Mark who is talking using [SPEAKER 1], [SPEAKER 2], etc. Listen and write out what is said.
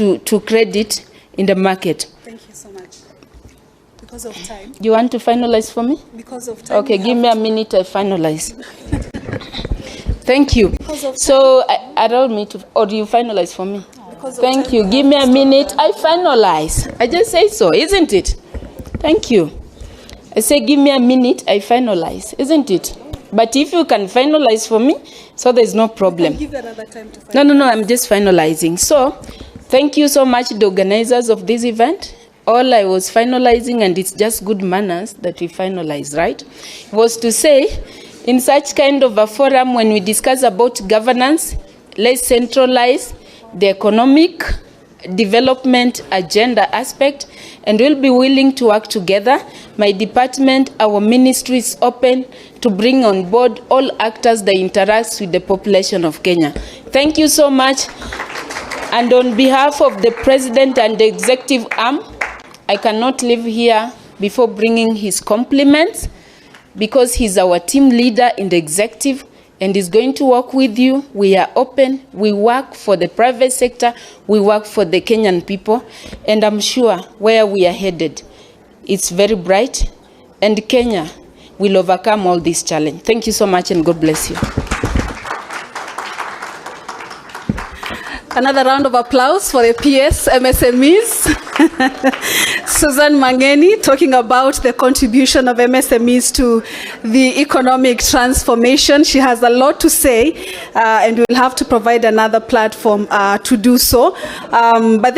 [SPEAKER 1] to credit in the market.
[SPEAKER 2] Thank you so much. Because of time.
[SPEAKER 1] You want to finalize for me?
[SPEAKER 2] Because of time.
[SPEAKER 1] Okay, give me a minute, I finalize. Thank you. So allow me to, or do you finalize for me? Thank you. Give me a minute, I finalize. I just say so, isn't it? Thank you. I say give me a minute, I finalize, isn't it? But if you can finalize for me, so there's no problem.
[SPEAKER 2] Give another time to finalize.
[SPEAKER 1] No, I'm just finalizing. So, thank you so much, the organizers of this event. All I was finalizing, and it's just good manners that we finalize, right? Was to say, in such kind of a forum, when we discuss about governance, let's centralize the economic development agenda aspect, and we'll be willing to work together. My department, our ministry is open to bring on board all actors that interact with the population of Kenya. Thank you so much. And on behalf of the President and the executive arm, I cannot leave here before bringing his compliments, because he's our team leader in the executive and is going to work with you. We are open. We work for the private sector. We work for the Kenyan people. And I'm sure where we are headed, it's very bright. And Kenya will overcome all this challenge. Thank you so much, and God bless you.
[SPEAKER 2] Another round of applause for the PS MSMEs. Susan Mangeni talking about the contribution of MSMEs to the economic transformation. She has a lot to say, and we'll have to provide another platform to do so. But